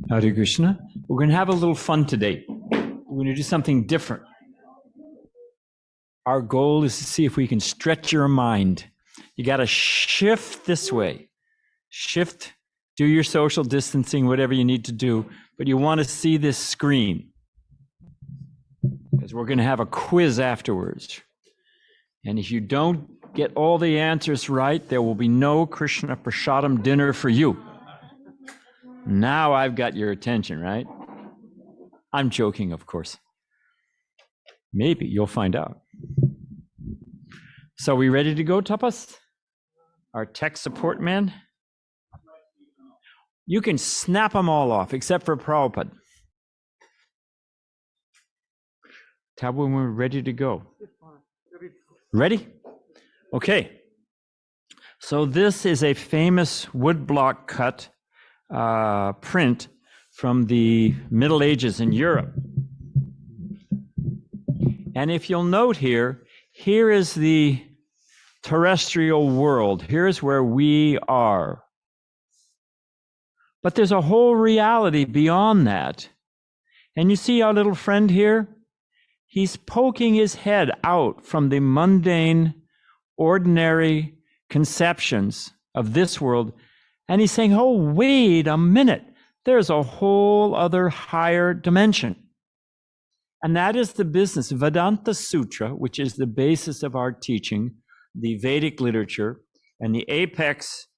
Hare Krishna. We're going to have a little fun today. We're going to do something different. Our goal is to see if we can stretch your mind. You got to shift this way. Shift, do your social distancing, whatever you need to do, but you want to see this screen because we're going to have a quiz afterwards. And if you don't get all the answers right, there will be no Krishna Prasadam dinner for you. Now I've got your attention, right? I'm joking, of course. Maybe you'll find out. So we ready to go, Tapas? Our tech support man? You can snap them all off, except for Prabhupada. Tell when we're ready to go. Ready? Okay. So this is a famous woodblock cut print from the Middle Ages in Europe. And if you'll note here is the terrestrial world. Here's where we are. But there's a whole reality beyond that. And you see our little friend here? He's poking his head out from the mundane, ordinary conceptions of this world. And he's saying, oh, wait a minute. There's a whole other higher dimension. And that is the business. Vedanta Sutra, which is the basis of our teaching, the Vedic literature, and the apex.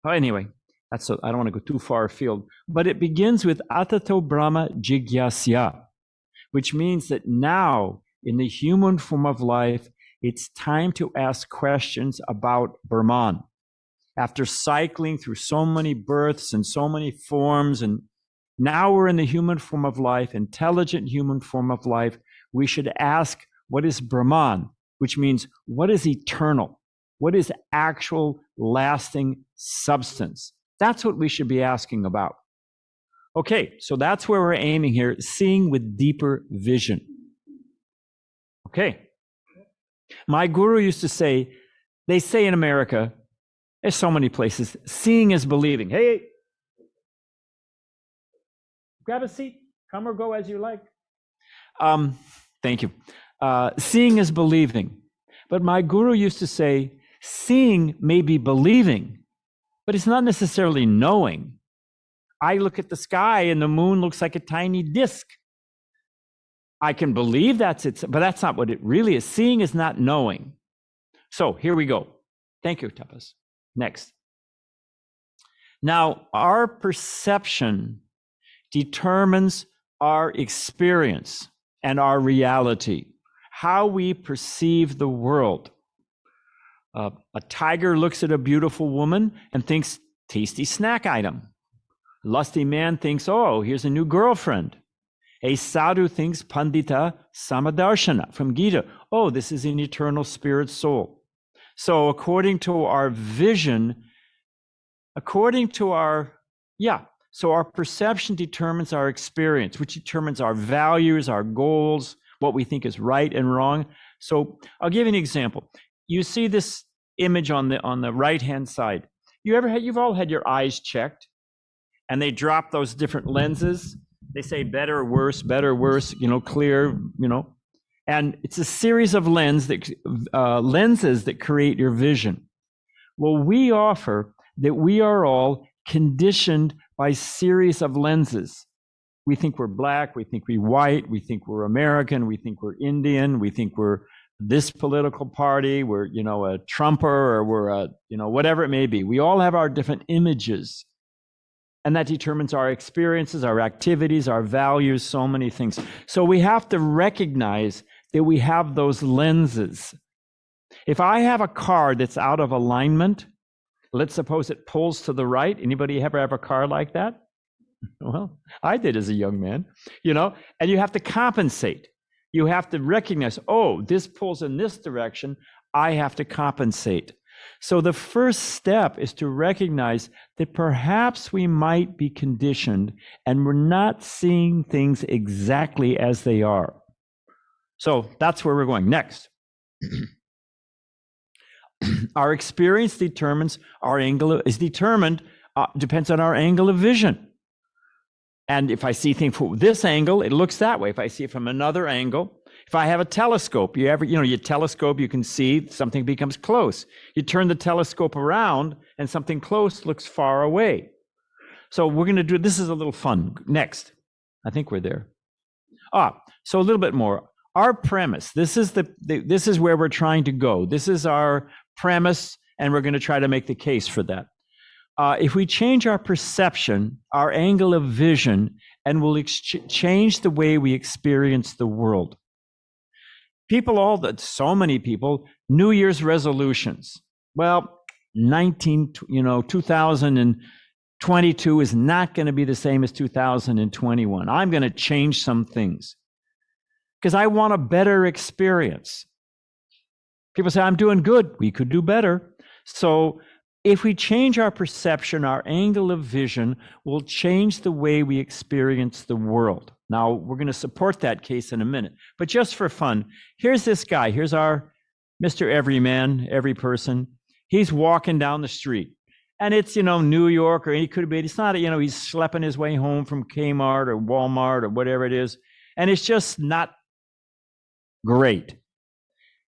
Oh, anyway, I don't want to go too far afield, but it begins with Atato Brahma Jigyasya, which means that now in the human form of life, it's time to ask questions about Brahman. After cycling through so many births and so many forms, and now we're in the human form of life, intelligent human form of life, we should ask, what is Brahman? Which means, what is eternal? What is actual lasting substance? That's what we should be asking about. Okay, so that's where we're aiming here, seeing with deeper vision. Okay. My guru used to say, they say in America, there's so many places, seeing is believing. Hey, grab a seat, come or go as you like. Thank you. Seeing is believing. But my guru used to say, seeing may be believing, but it's not necessarily knowing. I look at the sky and the moon looks like a tiny disc. I can believe that's it, but that's not what it really is. Seeing is not knowing. So here we go. Thank you, Tapas. Next. Now, our perception determines our experience and our reality, how we perceive the world. A tiger looks at a beautiful woman and thinks, tasty snack item. A lusty man thinks, oh, here's a new girlfriend. A sadhu thinks, pandita samadarshana from Gita. Oh, this is an eternal spirit soul. So according to our vision, so our perception determines our experience, which determines our values, our goals, what we think is right and wrong. So I'll give you an example. You see this image on the right-hand side. You've all had your eyes checked, and they drop those different lenses. They say better, worse, clear, and it's a series of lenses that create your vision. Well, we offer that we are all conditioned by series of lenses. We think we're black, we think we're white, we think we're American, we think we're Indian, we think we're this political party, we're, a Trumper, or we're a, whatever it may be. We all have our different images. And that determines our experiences, our activities, our values, so many things. So we have to recognize that we have those lenses. If I have a car that's out of alignment, let's suppose it pulls to the right. Anybody ever have a car like that? Well, I did as a young man, and you have to compensate. You have to recognize, oh, this pulls in this direction. I have to compensate. So the first step is to recognize that perhaps we might be conditioned and we're not seeing things exactly as they are. So that's where we're going next. Our experience depends on our angle of vision. And if I see things from this angle, it looks that way. If I see it from another angle, if I have a telescope, you telescope, you can see something becomes close. You turn the telescope around and something close looks far away. So we're going to do, this is a little fun. Next. I think we're there. So a little bit more. Our premise, this is this is where we're trying to go. This is our premise, and we're going to try to make the case for that. If we change our perception, our angle of vision, and we'll change the way we experience the world. So many people, New Year's resolutions. Well, 2022 is not going to be the same as 2021. I'm going to change some things because I want a better experience. People say, I'm doing good. We could do better. So if we change our perception, our angle of vision will change the way we experience the world. Now, we're going to support that case in a minute. But just for fun, here's this guy. Here's our Mr. Everyman, every person. He's walking down the street. And it's, New York, or he could be, it's not, he's schlepping his way home from Kmart or Walmart or whatever it is. And it's just not great.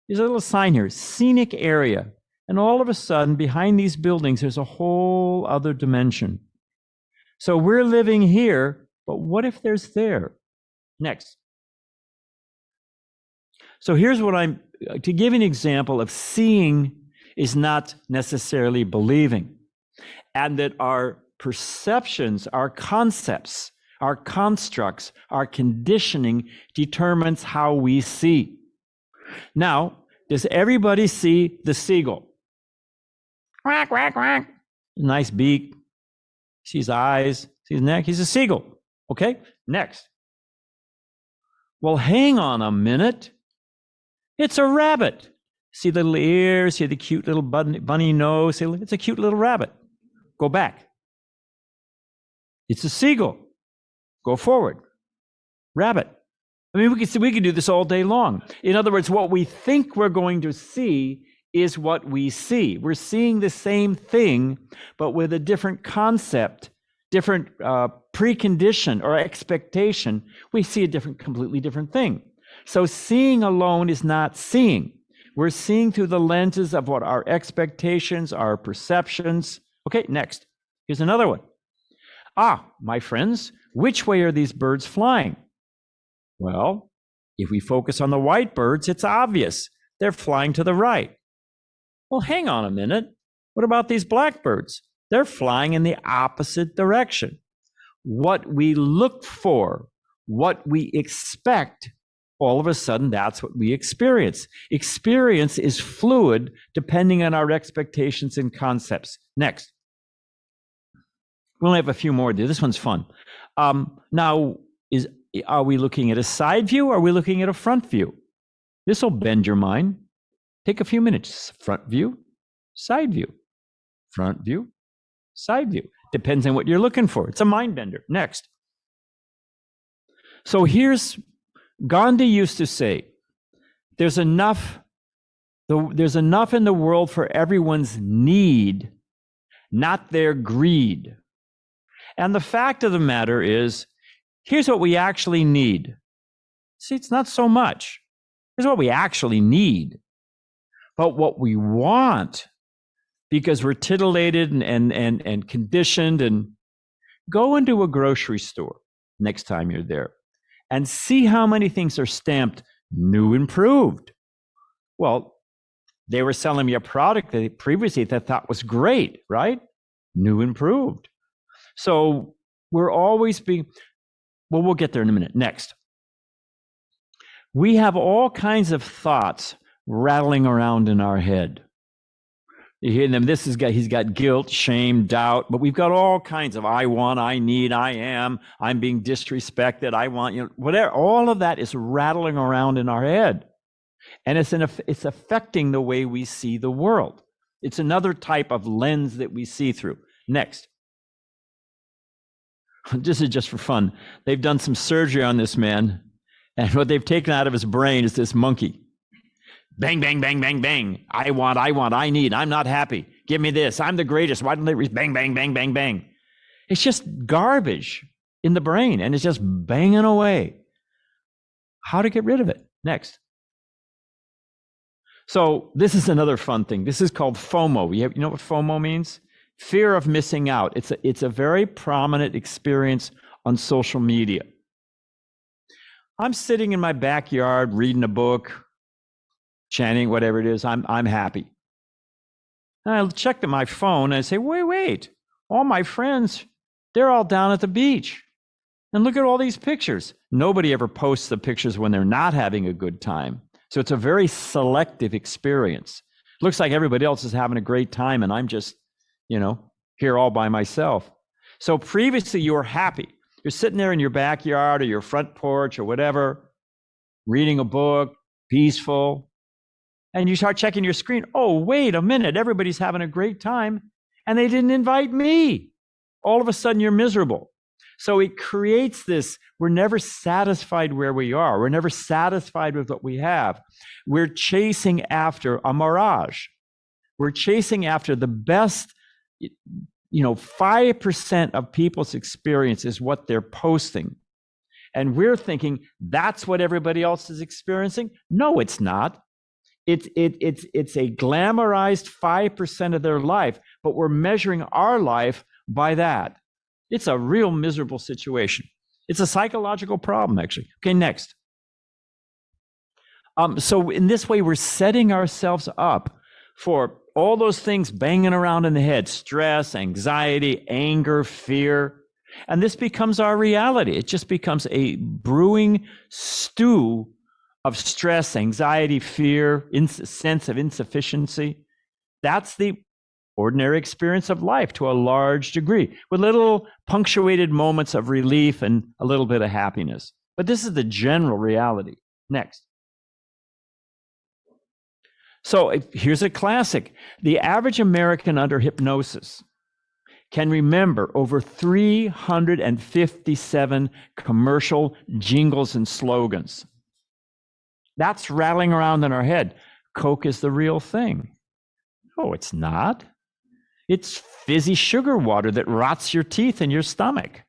There's a little sign here, scenic area. And all of a sudden, behind these buildings, there's a whole other dimension. So we're living here, but what if there's there? Next. So here's what to give an example of seeing is not necessarily believing. And that our perceptions, our concepts, our constructs, our conditioning determines how we see. Now, does everybody see the seagull? Quack, quack, quack. Nice beak. See his eyes, see his neck. He's a seagull. Okay, next. Well, hang on a minute. It's a rabbit. See the little ears, see the cute little bunny nose. See, it's a cute little rabbit. Go back. It's a seagull. Go forward. Rabbit. I mean, we could do this all day long. In other words, what we think we're going to see is what we see. We're seeing the same thing, but with a different concept, different precondition or expectation. We see a completely different thing. So seeing alone is not seeing. We're seeing through the lenses of what our expectations, our perceptions. Okay, next. Here's another one. My friends, which way are these birds flying? Well, if we focus on the white birds, it's obvious. They're flying to the right. Well, hang on a minute. What about these blackbirds? They're flying in the opposite direction. What we look for, what we expect, all of a sudden, that's what we experience. Experience is fluid depending on our expectations and concepts. Next. We only have a few more. This one's fun. Now, are we looking at a side view or are we looking at a front view? This will bend your mind. Take a few minutes. Front view, side view. Front view, side view. Depends on what you're looking for. It's a mind bender. Next. So Gandhi used to say, there's enough in the world for everyone's need, not their greed. And the fact of the matter is, here's what we actually need. See, it's not so much. Here's what we actually need. But what we want, because we're titillated and conditioned, and go into a grocery store next time you're there and see how many things are stamped new, improved. Well, they were selling me a product that previously they thought was great, right? New, improved. So we're always we'll get there in a minute. Next. We have all kinds of thoughts rattling around in our head. You hear them, he's got guilt, shame, doubt, but we've got all kinds of I want, I need, I am, I'm being disrespected, I want, whatever. All of that is rattling around in our head. And it's affecting the way we see the world. It's another type of lens that we see through. Next. This is just for fun. They've done some surgery on this man, and what they've taken out of his brain is this monkey. Bang, bang, bang, bang, bang. I want, I need, I'm not happy. Give me this. I'm the greatest. Why don't they bang, bang, bang, bang, bang? It's just garbage. in the brain, and it's just banging away. How to get rid of it? Next. So this is another fun thing. This is called FOMO. You know what FOMO means? Fear of missing out. It's a very prominent experience on social media. I'm sitting in my backyard reading a book, chanting, whatever it is. I'm happy. And I checked at my phone and I say, wait. All my friends, they're all down at the beach. And look at all these pictures. Nobody ever posts the pictures when they're not having a good time. So it's a very selective experience. Looks like everybody else is having a great time and I'm just, here all by myself. So previously you were happy. You're sitting there in your backyard or your front porch or whatever, reading a book, peaceful. And you start checking your screen. Oh, wait a minute. Everybody's having a great time and they didn't invite me. All of a sudden you're miserable. So it creates this, we're never satisfied where we are. We're never satisfied with what we have. We're chasing after a mirage. We're chasing after the best, 5% of people's experience is what they're posting. And we're thinking that's what everybody else is experiencing. No, it's not. It's a glamorized 5% of their life, but we're measuring our life by that. It's a real miserable situation. It's a psychological problem, actually. Okay, next. So in this way, we're setting ourselves up for all those things banging around in the head: stress, anxiety, anger, fear. And this becomes our reality. It just becomes a brewing stew of stress, anxiety, fear, sense of insufficiency. That's the ordinary experience of life to a large degree, with little punctuated moments of relief and a little bit of happiness. But this is the general reality. Next. So here's a classic. The average American under hypnosis can remember over 357 commercial jingles and slogans. That's rattling around in our head. Coke is the real thing. Oh, it's not. It's fizzy sugar water that rots your teeth and your stomach.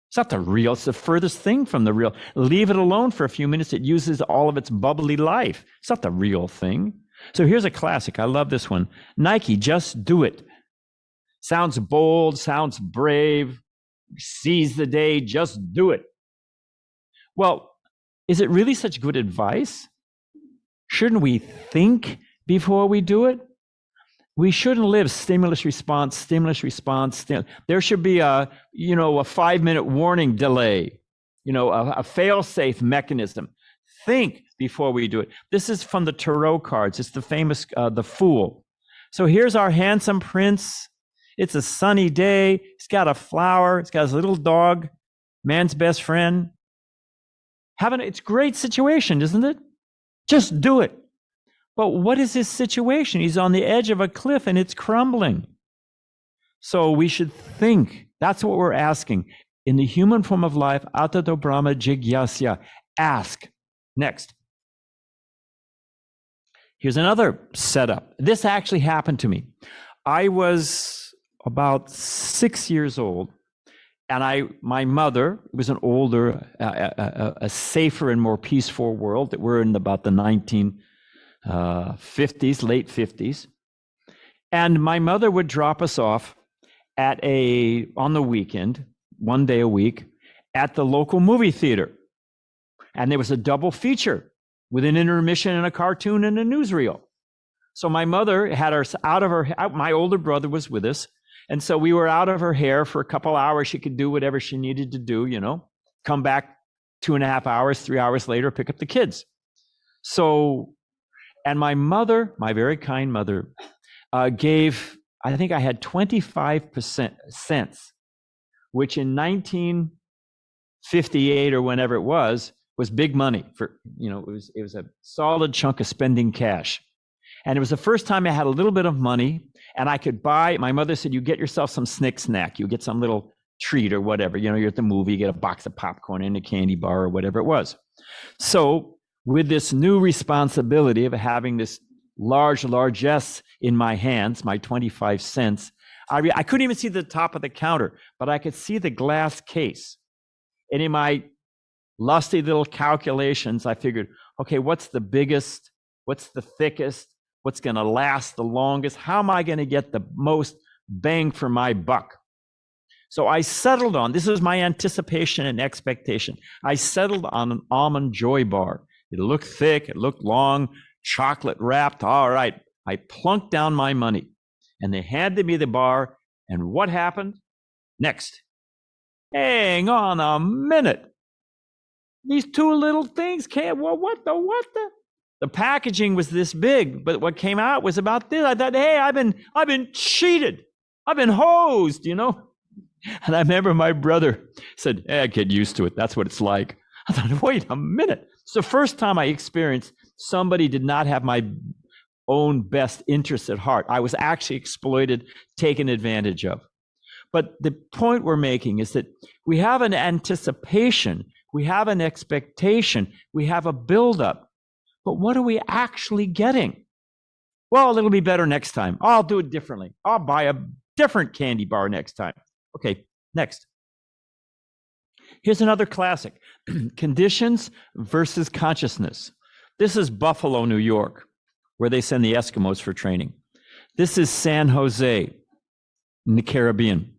It's not the real. It's the furthest thing from the real. Leave it alone for a few minutes. It uses all of its bubbly life. It's not the real thing. So here's a classic. I love this one. Nike, just do it. Sounds bold, sounds brave. Seize the day, just do it. Well, is it really such good advice? Shouldn't we think before we do it? We shouldn't live stimulus response. There should be a 5-minute warning delay, a fail-safe mechanism. Think before we do it. This is from the tarot cards. It's the famous, the Fool. So here's our handsome prince. It's a sunny day. He's got a flower. He's got his little dog, man's best friend. It's a great situation, isn't it? Just do it. But what is his situation? He's on the edge of a cliff and it's crumbling. So we should think. That's what we're asking. In the human form of life, Atato Brahma Jigyasya, ask. Next. Here's another setup. This actually happened to me. I was about 6 years old, and my mother was an older, a safer and more peaceful world that we're in about the 1950s, late 50s. And my mother would drop us off on the weekend, one day a week, at the local movie theater. And there was a double feature with an intermission and a cartoon and a newsreel. So my mother had us my older brother was with us. And so we were out of her hair for a couple hours. She could do whatever she needed to do, come back 2.5 hours, 3 hours later, pick up the kids. So, and my mother, my very kind mother, gave, I think I had 25 cents, which in 1958 or whenever it was big money for, it was a solid chunk of spending cash. And it was the first time I had a little bit of money and I could buy, my mother said, you get yourself some snack. You get some little treat or whatever. You're at the movie, you get a box of popcorn and a candy bar or whatever it was. So with this new responsibility of having this largesse in my hands, my 25 cents, I couldn't even see the top of the counter, but I could see the glass case. And in my lusty little calculations, I figured, okay, what's the biggest? What's the thickest? What's going to last the longest? How am I going to get the most bang for my buck? So I settled on, this is my anticipation and expectation. I settled on an almond joy bar. It looked thick, it looked long, chocolate wrapped. All right, I plunked down my money and they handed me the bar. And what happened? Next. Hang on a minute. These two little things can't, well, what the? The packaging was this big, but what came out was about this. I thought, hey, I've been cheated. I've been hosed, you know? And I remember my brother said, get used to it. That's what it's like. I thought, wait a minute. It's the first time I experienced somebody did not have my own best interests at heart. I was actually exploited, taken advantage of. But the point we're making is that we have an anticipation, we have an expectation, we have a buildup. But what are we actually getting? Well, it'll be better next time. I'll do it differently. I'll buy a different candy bar next time. Okay, next. Here's another classic. Conditions versus consciousness. This is Buffalo, New York, where they send the Eskimos for training. This is San Jose in the Caribbean.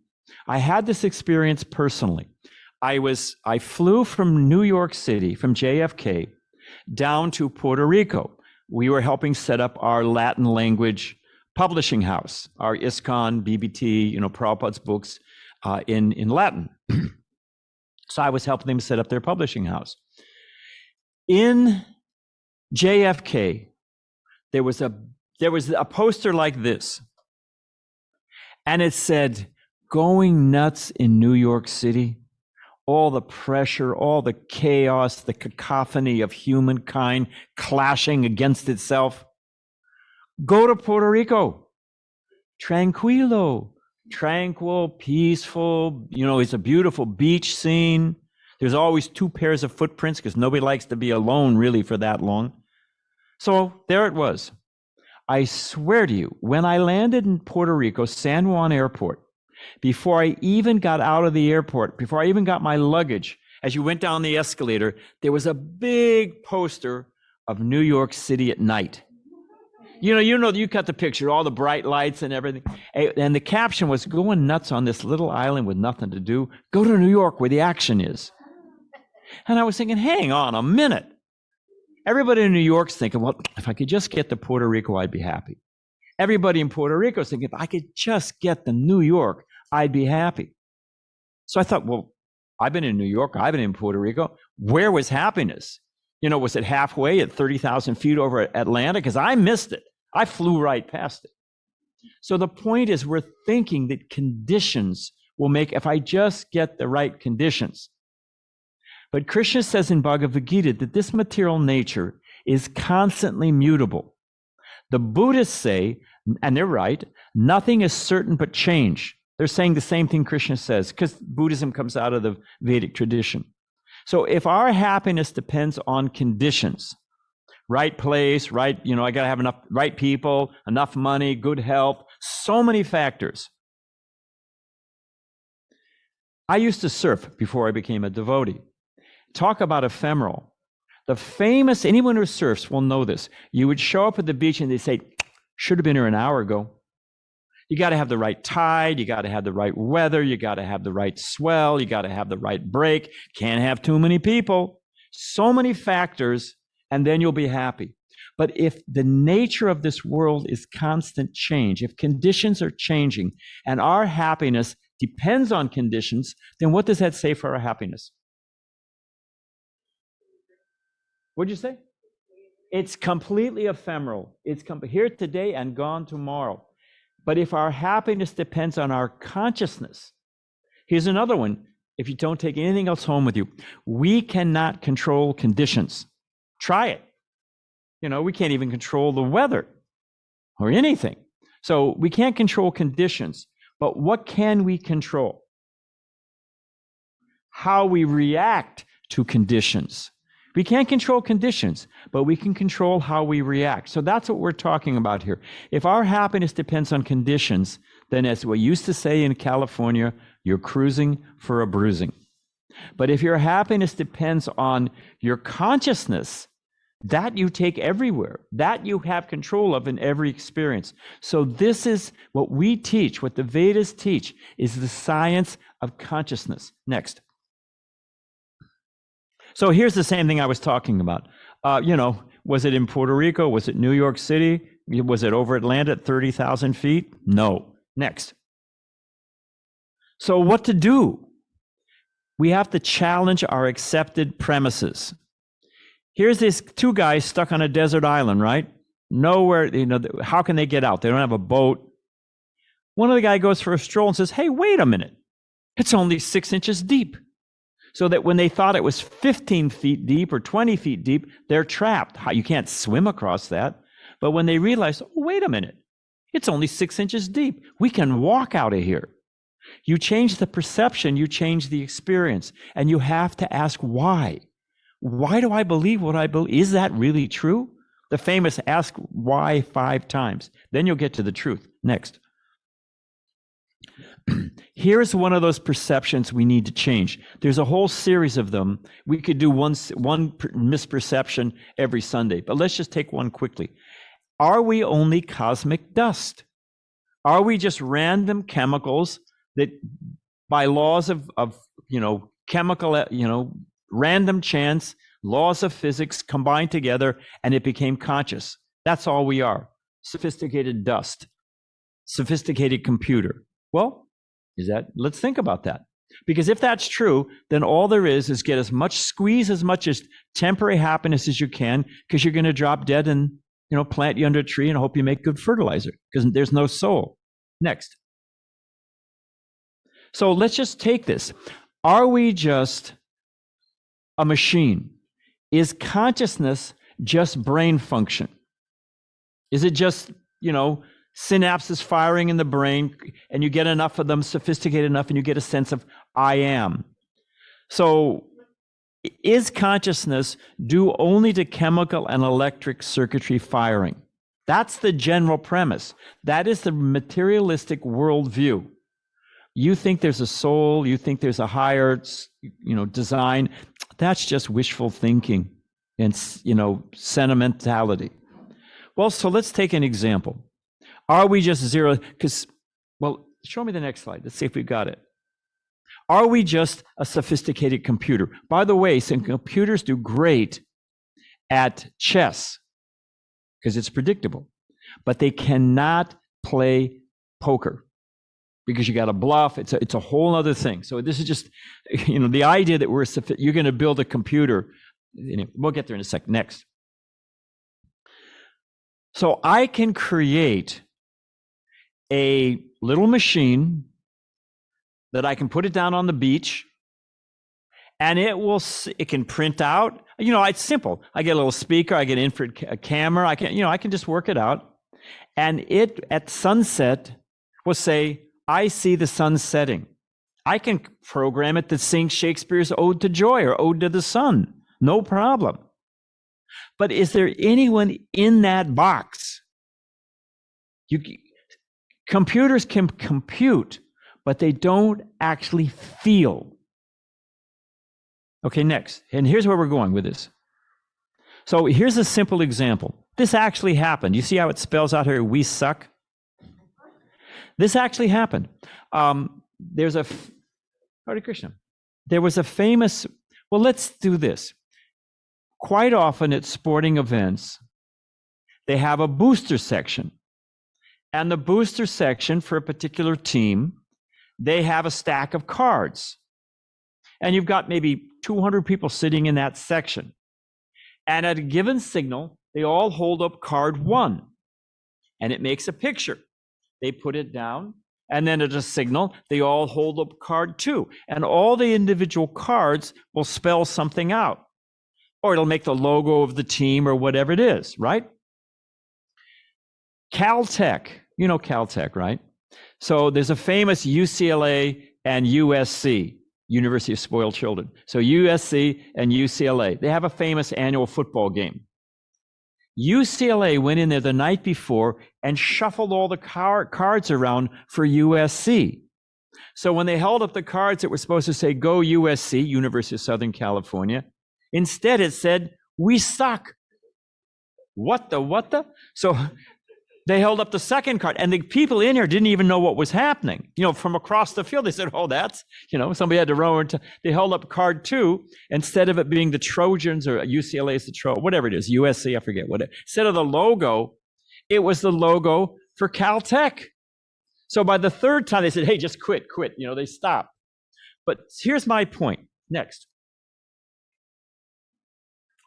I had this experience personally. I flew from New York City, from JFK, down to Puerto Rico. We were helping set up our Latin language publishing house, our ISKCON, BBT, Prabhupada's books in Latin. So I was helping them set up their publishing house. In JFK, there was a poster like this, and it said, "Going nuts in New York City." All the pressure, all the chaos, the cacophony of humankind clashing against itself. Go to Puerto Rico. Tranquilo, tranquil, peaceful. It's a beautiful beach scene. There's always two pairs of footprints because nobody likes to be alone really for that long. So there it was. I swear to you, when I landed in Puerto Rico, San Juan Airport, before I even got out of the airport, before I even got my luggage, as you went down the escalator, there was a big poster of New York City at night. You got the picture, all the bright lights and everything. And the caption was, "Going nuts on this little island with nothing to do. Go to New York where the action is." And I was thinking, hang on a minute. Everybody in New York's thinking, well, if I could just get to Puerto Rico, I'd be happy. Everybody in Puerto Rico is thinking, if I could just get to New York, I'd be happy. So I thought, well, I've been in New York, I've been in Puerto Rico. Where was happiness? Was it halfway at 30,000 feet over Atlanta? Because I missed it. I flew right past it. So the point is, we're thinking that conditions will make, if I just get the right conditions. But Krishna says in Bhagavad Gita that this material nature is constantly mutable. The Buddhists say, and they're right, nothing is certain but change. They're saying the same thing Krishna says, because Buddhism comes out of the Vedic tradition. So if our happiness depends on conditions, right place, right, I got to have enough right people, enough money, good health, so many factors. I used to surf before I became a devotee. Talk about ephemeral. The famous, anyone who surfs will know this. You would show up at the beach and they say, should have been here an hour ago. You got to have the right tide. You got to have the right weather. You got to have the right swell. You got to have the right break. Can't have too many people. So many factors, and then you'll be happy. But if the nature of this world is constant change, if conditions are changing and our happiness depends on conditions, then what does that say for our happiness? What'd you say? It's completely ephemeral. It's here today and gone tomorrow. But if our happiness depends on our consciousness, here's another one. If you don't take anything else home with you, we cannot control conditions. Try it. We can't even control the weather or anything. So we can't control conditions. But what can we control? How we react to conditions. We can't control conditions, but we can control how we react. So that's what we're talking about here. If our happiness depends on conditions, then as we used to say in California, you're cruising for a bruising. But if your happiness depends on your consciousness, that you take everywhere, that you have control of in every experience. So this is what we teach, what the Vedas teach, is the science of consciousness. Next. So here's the same thing I was talking about. Was it in Puerto Rico? Was it New York City? Was it over Atlanta at 30,000 feet? No. Next. So what to do? We have to challenge our accepted premises. Here's these two guys stuck on a desert island, right? Nowhere, how can they get out? They don't have a boat. One of the guys goes for a stroll and says, hey, wait a minute. It's only 6 inches deep. So that when they thought it was 15 feet deep or 20 feet deep, they're trapped. You can't swim across that. But when they realize, oh, wait a minute, it's only 6 inches deep. We can walk out of here. You change the perception, you change the experience, and you have to ask why. Why do I believe what I believe? Is that really true? The famous ask why 5 times. Then you'll get to the truth. Next. Here's one of those perceptions we need to change. There's a whole series of them. We could do one misperception every Sunday, but let's just take one quickly. Are we only cosmic dust? Are we just random chemicals that by laws of chemical, random chance, laws of physics combined together, and it became conscious? That's all we are. Sophisticated dust, sophisticated computer. Well, let's think about that. Because if that's true, then all there is squeeze as much as temporary happiness as you can, because you're going to drop dead and, plant you under a tree and hope you make good fertilizer, because there's no soul. Next. So let's just take this. Are we just a machine? Is consciousness just brain function? Is it just, synapses firing in the brain, and you get enough of them, sophisticated enough, and you get a sense of I am? So is consciousness due only to chemical and electric circuitry firing? That's the general premise. That is the materialistic worldview. You think there's a soul, you think there's a higher, design. That's just wishful thinking and, sentimentality. Well, so let's take an example. Are we just zero? Show me the next slide. Let's see if we've got it. Are we just a sophisticated computer? By the way, some computers do great at chess because it's predictable, but they cannot play poker because you got to bluff. It's a whole other thing. So this is just, the idea that you're going to build a computer. We'll get there in a sec. Next. So I can create a little machine that I can put it down on the beach, and it can print out. It's simple. I get a little speaker, I get infrared camera. I can just work it out, and it at sunset will say, "I see the sun setting." I can program it to sing Shakespeare's Ode to Joy or Ode to the Sun, no problem. But is there anyone in that box? Computers can compute, but they don't actually feel. Okay, next. And here's where we're going with this. So here's a simple example. This actually happened. You see how it spells out here, we suck? This actually happened. Hare Krishna. There was a famous, let's do this. Quite often at sporting events, they have a booster section. And the booster section for a particular team, they have a stack of cards. And you've got maybe 200 people sitting in that section. And at a given signal, they all hold up card 1. And it makes a picture. They put it down. And then at a signal, they all hold up card 2. And all the individual cards will spell something out. Or it'll make the logo of the team or whatever it is, right? Caltech, you know Caltech, right? So there's a famous UCLA and USC, University of Spoiled Children. So USC and UCLA, they have a famous annual football game. UCLA went in there the night before and shuffled all the cards around for USC. So when they held up the cards that were supposed to say, go USC, University of Southern California, instead it said, we suck. What the? So they held up the second card, and the people in here didn't even know what was happening. From across the field, they said, oh, that's, somebody had to row into, they held up card 2, instead of it being the Trojans or UCLA's the Trojans, whatever it is, USC, I forget what it, instead of the logo, it was the logo for Caltech. So by the third time, they said, hey, just quit. They stopped. But here's my point. Next.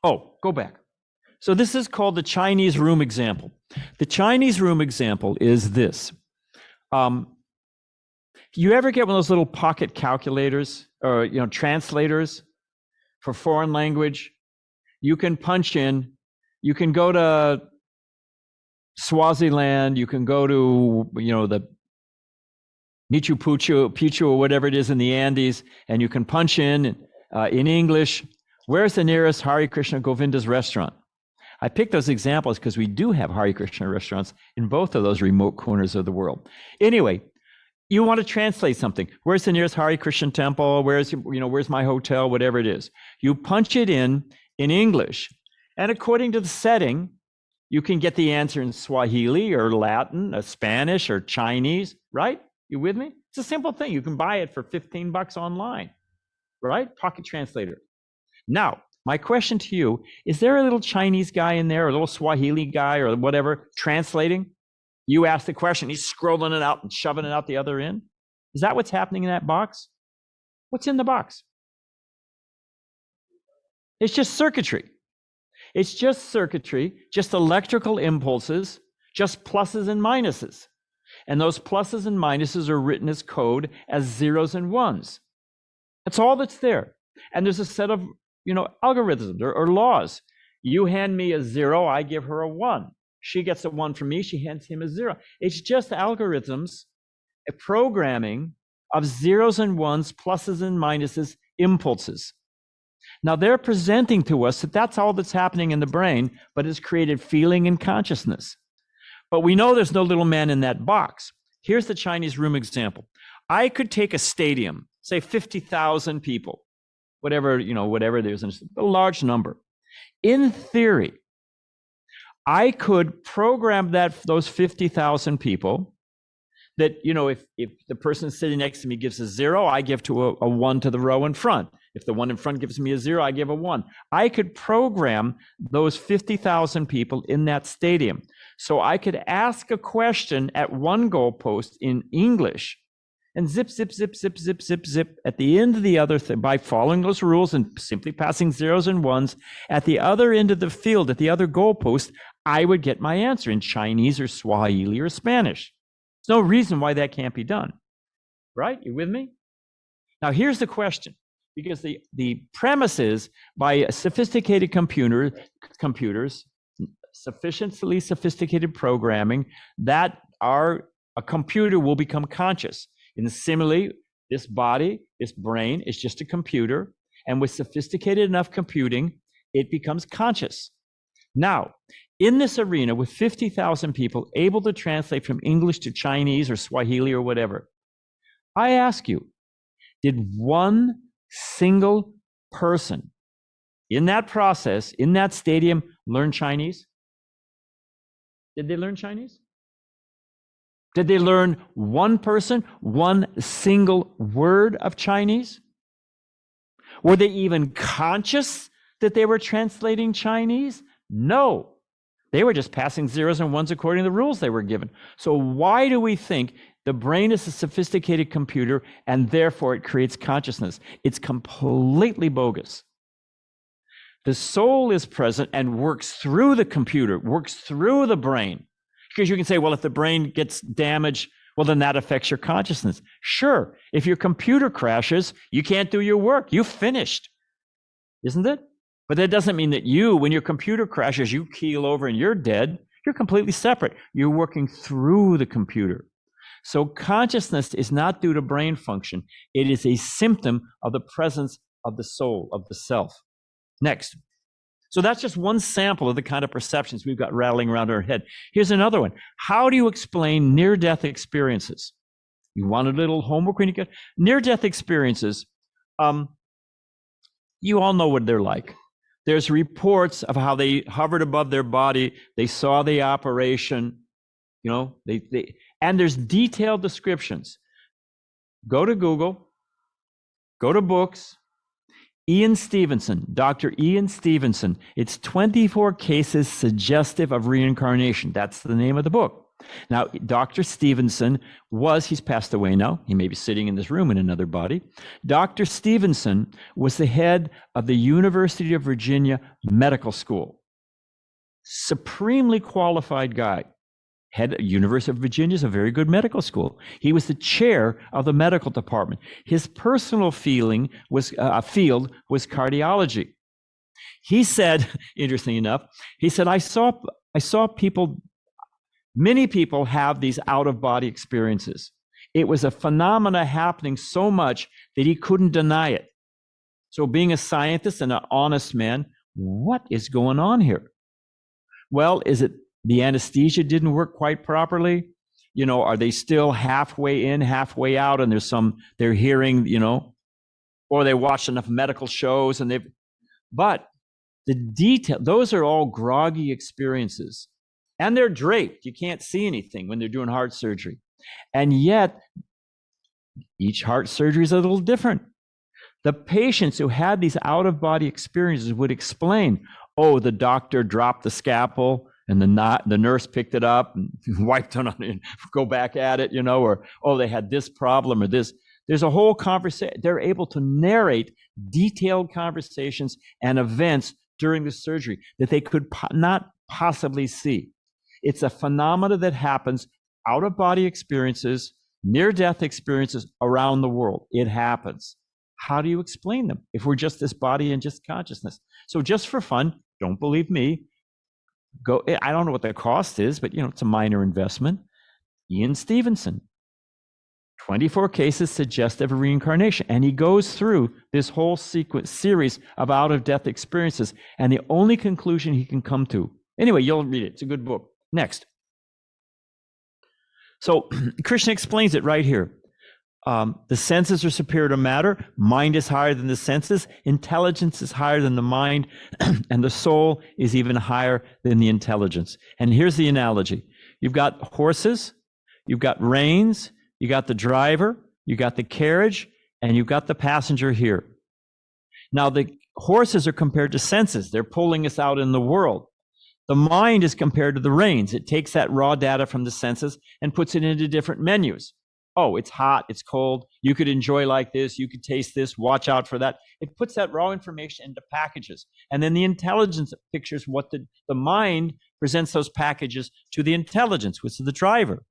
Oh, go back. So this is called the Chinese room example. The Chinese room example is this. You ever get one of those little pocket calculators or, translators for foreign language? You can punch in, you can go to Swaziland, you can go to, the Machu Picchu or whatever it is in the Andes, and you can punch in English, where's the nearest Hare Krishna Govinda's restaurant? I picked those examples because we do have Hare Krishna restaurants in both of those remote corners of the world. Anyway, you want to translate something. Where's the nearest Hare Krishna temple? Where's my hotel? Whatever it is. You punch it in English, and according to the setting, you can get the answer in Swahili or Latin, or Spanish or Chinese, right? You with me? It's a simple thing. You can buy it for $15 online, right? Pocket translator. Now, my question to you, is there a little Chinese guy in there, or a little Swahili guy or whatever, translating? You ask the question, he's scrolling it out and shoving it out the other end. Is that what's happening in that box? What's in the box? It's just circuitry. It's just circuitry, just electrical impulses, just pluses and minuses. And those pluses and minuses are written as code as zeros and ones. That's all that's there. And there's a set of algorithms or laws. You hand me a 0, I give her a 1. She gets a 1 from me, she hands him a 0. It's just algorithms, a programming of zeros and ones, pluses and minuses, impulses. Now they're presenting to us that that's all that's happening in the brain, but it's created feeling and consciousness. But we know there's no little man in that box. Here's the Chinese room example. I could take a stadium, say 50,000 people, whatever there's a large number. In theory, I could program those 50,000 people that, if the person sitting next to me gives a 0, I give to a 1 to the row in front. If the one in front gives me a 0, I give a 1. I could program those 50,000 people in that stadium. So I could ask a question at one goalpost in English and zip, zip, zip, zip, zip, zip, zip at the end of the other thing by following those rules and simply passing zeros and ones. At the other end of the field, at the other goalpost, I would get my answer in Chinese or Swahili or Spanish. There's no reason why that can't be done. Right? You with me? Now, here's the question. Because the premise is by sophisticated computers, sufficiently sophisticated programming, that a computer will become conscious. And similarly, this body, this brain is just a computer, and with sophisticated enough computing, it becomes conscious. Now, in this arena with 50,000 people able to translate from English to Chinese or Swahili or whatever, I ask you, did one single person in that process, in that stadium, learn Chinese? Did they learn Chinese? Did they learn one person, one single word of Chinese? Were they even conscious that they were translating Chinese? No. They were just passing zeros and ones according to the rules they were given. So why do we think the brain is a sophisticated computer and therefore it creates consciousness? It's completely bogus. The soul is present and works through the computer, works through the brain. Because you can say, well, if the brain gets damaged, well, then that affects your consciousness. Sure, if your computer crashes, you can't do your work. You've finished, isn't it? But that doesn't mean that when your computer crashes, you keel over and you're dead. You're completely separate. You're working through the computer. So consciousness is not due to brain function. It is a symptom of the presence of the soul, of the self. Next. So that's just one sample of the kind of perceptions we've got rattling around our head. Here's another one. How do you explain near-death experiences? You want a little homework when you get near-death experiences. You all know what they're like. There's reports of how they hovered above their body. They saw the operation, you know, and there's detailed descriptions. Go to Google, go to books. Ian Stevenson, Dr. Ian Stevenson. It's 24 cases suggestive of reincarnation. That's the name of the book. Now, Dr. Stevenson he's passed away now. He may be sitting in this room in another body. Dr. Stevenson was the head of the University of Virginia Medical School. Supremely qualified guy. University of Virginia is a very good medical school. He was the chair of the medical department. His personal field was cardiology. He said, interesting enough, he said, I saw people, many people have these out-of-body experiences. It was a phenomena happening so much that he couldn't deny it. So being a scientist and an honest man, what is going on here? Well, is it the anesthesia didn't work quite properly? You know, are they still halfway in, halfway out, and they're hearing, you know, or they watched enough medical shows but the detail, those are all groggy experiences. And they're draped. You can't see anything when they're doing heart surgery. And yet, each heart surgery is a little different. The patients who had these out-of-body experiences would explain, oh, the doctor dropped the scalpel, and the nurse picked it up and wiped it on it and go back at it, you know, or, oh, they had this problem or this. There's a whole conversation. They're able to narrate detailed conversations and events during the surgery that they could not possibly see. It's a phenomena that happens, out-of-body experiences, near-death experiences around the world. It happens. How do you explain them if we're just this body and just consciousness? So just for fun, don't believe me, I don't know what the cost is, but you know, it's a minor investment. Ian Stevenson, 24 cases suggestive of reincarnation. And he goes through this whole series of out-of-death experiences. And the only conclusion he can come to, anyway, you'll read it. It's a good book. Next. So Krishna explains it right here. The senses are superior to matter. Mind is higher than the senses. Intelligence is higher than the mind. And the soul is even higher than the intelligence. And here's the analogy. You've got horses, you've got reins, you got the driver, you got the carriage, and you've got the passenger here. Now, the horses are compared to senses. They're pulling us out in the world. The mind is compared to the reins. It takes that raw data from the senses and puts it into different menus. Oh, it's hot, it's cold, you could enjoy like this, you could taste this, watch out for that. It puts that raw information into packages. And then the intelligence pictures what the mind presents those packages to the intelligence, which is the driver.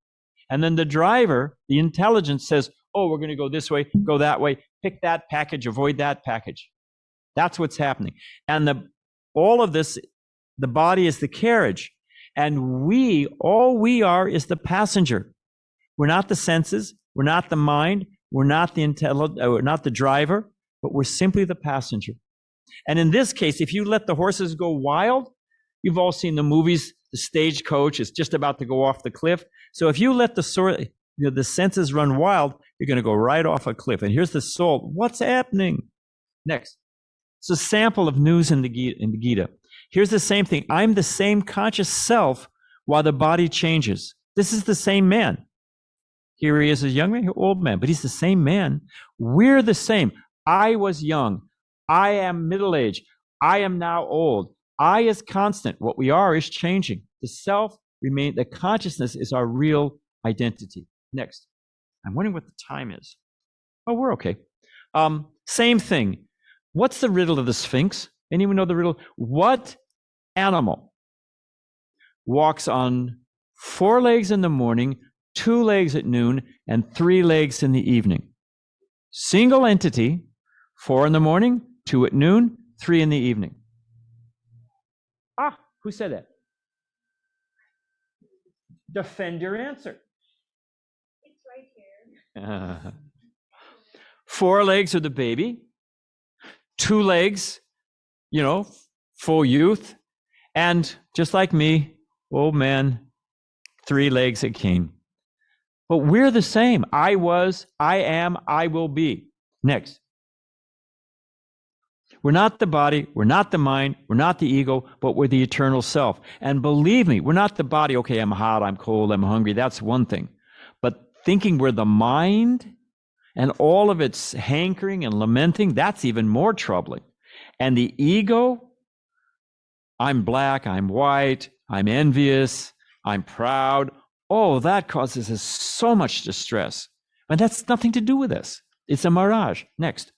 And then the driver, the intelligence says, oh, we're going to go this way, go that way, pick that package, avoid that package. That's what's happening. And all of this, the body is the carriage. And all we are is the passenger. We're not the senses, we're not the mind, we're not the driver, but we're simply the passenger. And in this case, if you let the horses go wild, you've all seen the movies, the stagecoach is just about to go off the cliff. So if you let the senses run wild, you're going to go right off a cliff. And here's the soul. What's happening? Next. It's a sample of news in the Gita. Here's the same thing. I'm the same conscious self while the body changes. This is the same man. Here he is, a young man, old man, but he's the same man. We're the same. I was young. I am middle-aged. I am now old. I is constant. What we are is changing. The self remains, the consciousness is our real identity. Next. I'm wondering what the time is. Oh, we're okay. Same thing. What's the riddle of the Sphinx? Anyone know the riddle? What animal walks on 4 legs in the morning, 2 legs at noon, and 3 legs in the evening? Single entity, 4 in the morning, 2 at noon, 3 in the evening. Ah, who said that? Defend your answer. It's right here. 4 legs are the baby, 2 legs, full youth, and just like me, old man, 3 legs a king. But we're the same. I was, I am, I will be. Next. We're not the body, we're not the mind, we're not the ego, but we're the eternal self. And believe me, we're not the body. Okay, I'm hot, I'm cold, I'm hungry. That's one thing. But thinking we're the mind and all of its hankering and lamenting, that's even more troubling. And the ego, I'm black, I'm white, I'm envious, I'm proud. Oh, that causes us so much distress. And that's nothing to do with us. It's a mirage. Next.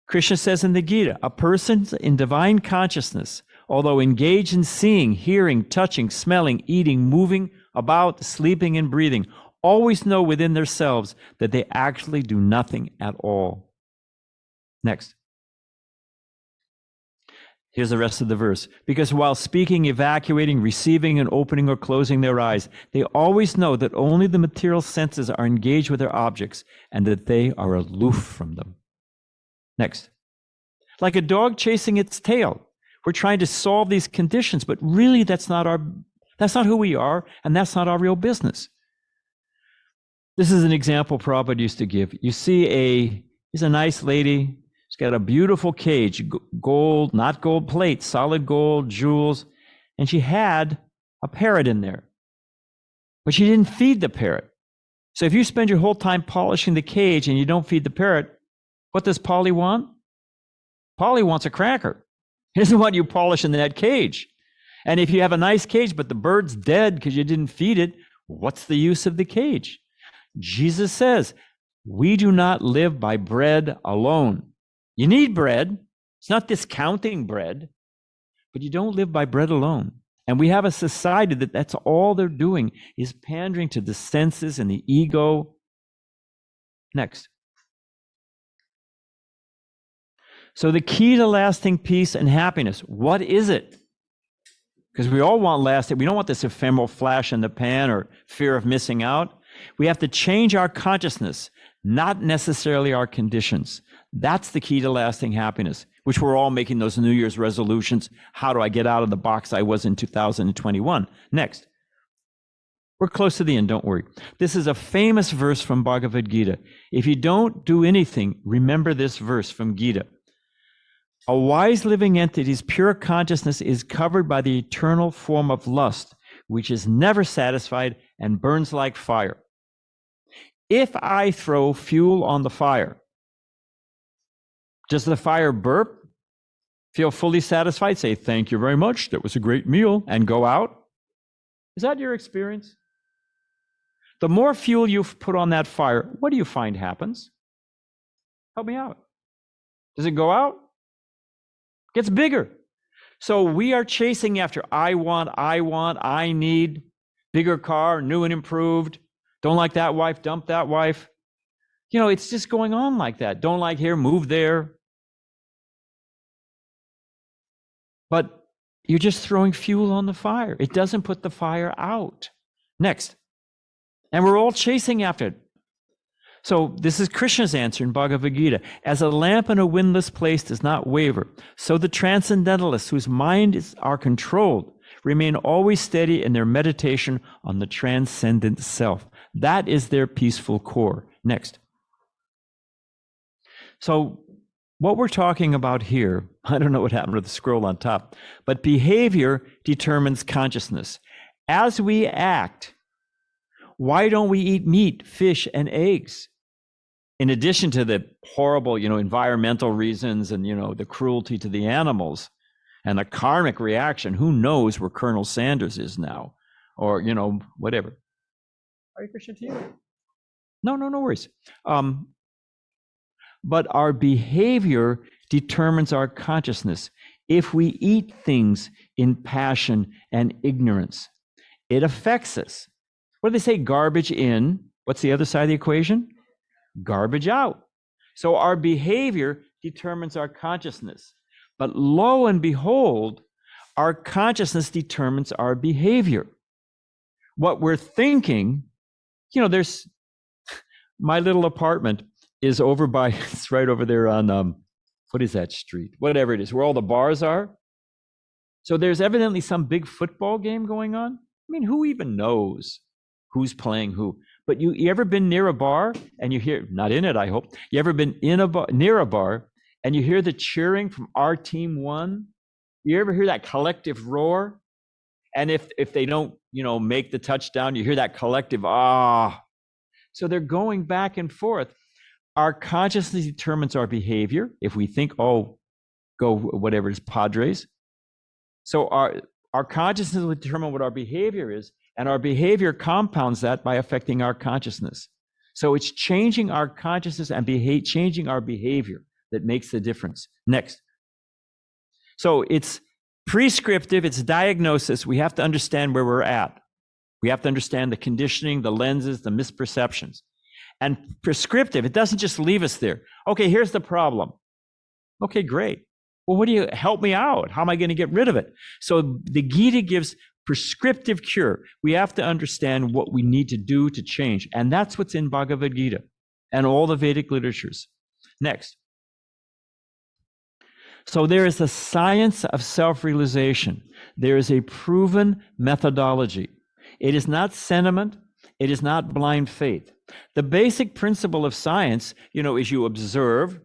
Krishna says in the Gita, a person in divine consciousness, although engaged in seeing, hearing, touching, smelling, eating, moving about, sleeping, and breathing, always know within themselves that they actually do nothing at all. Next. Here's the rest of the verse. Because while speaking, evacuating, receiving, and opening or closing their eyes, they always know that only the material senses are engaged with their objects and that they are aloof from them. Next. Like a dog chasing its tail. We're trying to solve these conditions, but really that's not who we are, and that's not our real business. This is an example Prabhupada used to give. You see he's a nice lady. She's got a beautiful cage, gold, not gold plate, solid gold, jewels, and she had a parrot in there. But she didn't feed the parrot. So if you spend your whole time polishing the cage and you don't feed the parrot, what does Polly want? Polly wants a cracker. He doesn't want you polishing that cage. And if you have a nice cage, but the bird's dead because you didn't feed it, what's the use of the cage? Jesus says, we do not live by bread alone. You need bread. It's not discounting bread, but you don't live by bread alone. And we have a society that's all they're doing is pandering to the senses and the ego. Next. So the key to lasting peace and happiness, what is it? Because we all want lasting, we don't want this ephemeral flash in the pan or fear of missing out. We have to change our consciousness, not necessarily our conditions. That's the key to lasting happiness, which we're all making those New Year's resolutions. How do I get out of the box I was in 2021? Next. We're close to the end, don't worry. This is a famous verse from Bhagavad Gita. If you don't do anything, remember this verse from Gita. A wise living entity's pure consciousness is covered by the eternal form of lust, which is never satisfied and burns like fire. If I throw fuel on the fire, does the fire burp, feel fully satisfied, say, thank you very much, that was a great meal, and go out? Is that your experience? The more fuel you put on that fire, what do you find happens? Help me out. Does it go out? It gets bigger. So we are chasing after I want, I need, bigger car, new and improved. Don't like that wife, dump that wife. You know, it's just going on like that. Don't like here, move there. But you're just throwing fuel on the fire. It doesn't put the fire out. Next. And we're all chasing after it. So this is Krishna's answer in Bhagavad Gita. As a lamp in a windless place does not waver, so the transcendentalists whose minds are controlled remain always steady in their meditation on the transcendent self. That is their peaceful core. Next. So what we're talking about here, I don't know what happened to the scroll on top, but behavior determines consciousness. As we act, why don't we eat meat, fish, and eggs? In addition to the horrible, environmental reasons and, the cruelty to the animals and the karmic reaction, who knows where Colonel Sanders is now or, whatever. Are you Christian to you? No worries. But our behavior determines our consciousness. If we eat things in passion and ignorance, it affects us. What do they say? Garbage in. What's the other side of the equation? Garbage out. So our behavior determines our consciousness. But lo and behold, our consciousness determines our behavior. What we're thinking, there's my little apartment is over by, it's right over there on, what is that street? Whatever it is, where all the bars are. So there's evidently some big football game going on. mean, who even knows who's playing who? But you ever been near a bar and you hear, not in it, I hope. You ever been in a bar, near a bar, and you hear the cheering from our team won? You ever hear that collective roar? And if they don't, make the touchdown, you hear that collective ah. So they're going back and forth. Our consciousness determines our behavior. If we think, oh, go whatever it is, Padres. So our consciousness will determine what our behavior is, and our behavior compounds that by affecting our consciousness. So it's changing our consciousness and changing our behavior that makes the difference. Next. So it's prescriptive, it's diagnosis. We have to understand where we're at. We have to understand the conditioning, the lenses, the misperceptions. And prescriptive, it doesn't just leave us there. Okay, here's the problem. Okay, great. Well, what do you help me out? How am I going to get rid of it? So the Gita gives prescriptive cure. We have to understand what we need to do to change. And that's what's in Bhagavad Gita and all the Vedic literatures. Next. So there is a science of self-realization. There is a proven methodology. It is not sentiment. It is not blind faith. The basic principle of science, is you observe,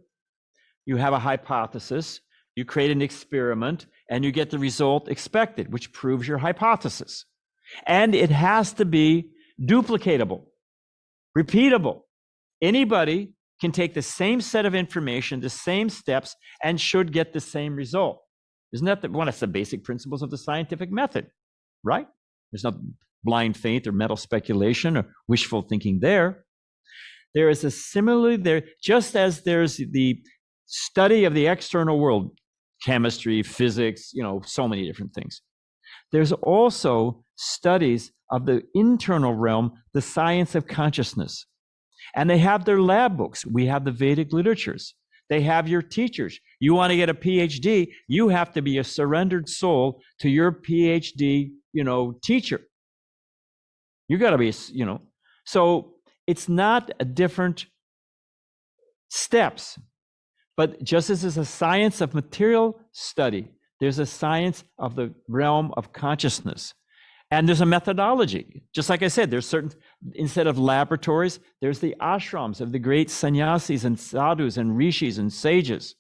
you have a hypothesis, you create an experiment, and you get the result expected, which proves your hypothesis. And it has to be duplicatable, repeatable. Anybody can take the same set of information, the same steps, and should get the same result. Isn't that one of the basic principles of the scientific method, right? There's no blind faith or mental speculation or wishful thinking there. There is a similarly there, just as there's the study of the external world, chemistry, physics, so many different things. There's also studies of the internal realm, the science of consciousness. And they have their lab books. We have the Vedic literatures. They have your teachers. You want to get a PhD, you have to be a surrendered soul to your PhD, teacher. You got to be, So it's not a different steps. But just as there's a science of material study, there's a science of the realm of consciousness. And there's a methodology. Just like I said, there's certain, instead of laboratories, there's the ashrams of the great sannyasis and sadhus and rishis and sages.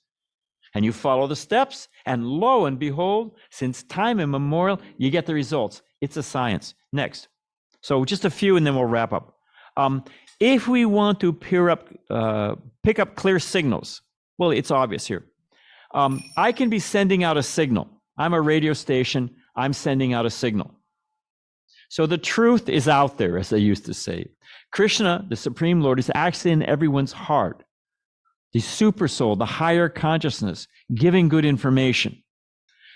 And you follow the steps, and lo and behold, since time immemorial, you get the results. It's a science. Next. So just a few, and then we'll wrap up. If we want to pick up clear signals, well, it's obvious here. I can be sending out a signal. I'm a radio station. I'm sending out a signal. So the truth is out there, as they used to say. Krishna, the Supreme Lord, is actually in everyone's heart. The super soul, the higher consciousness, giving good information.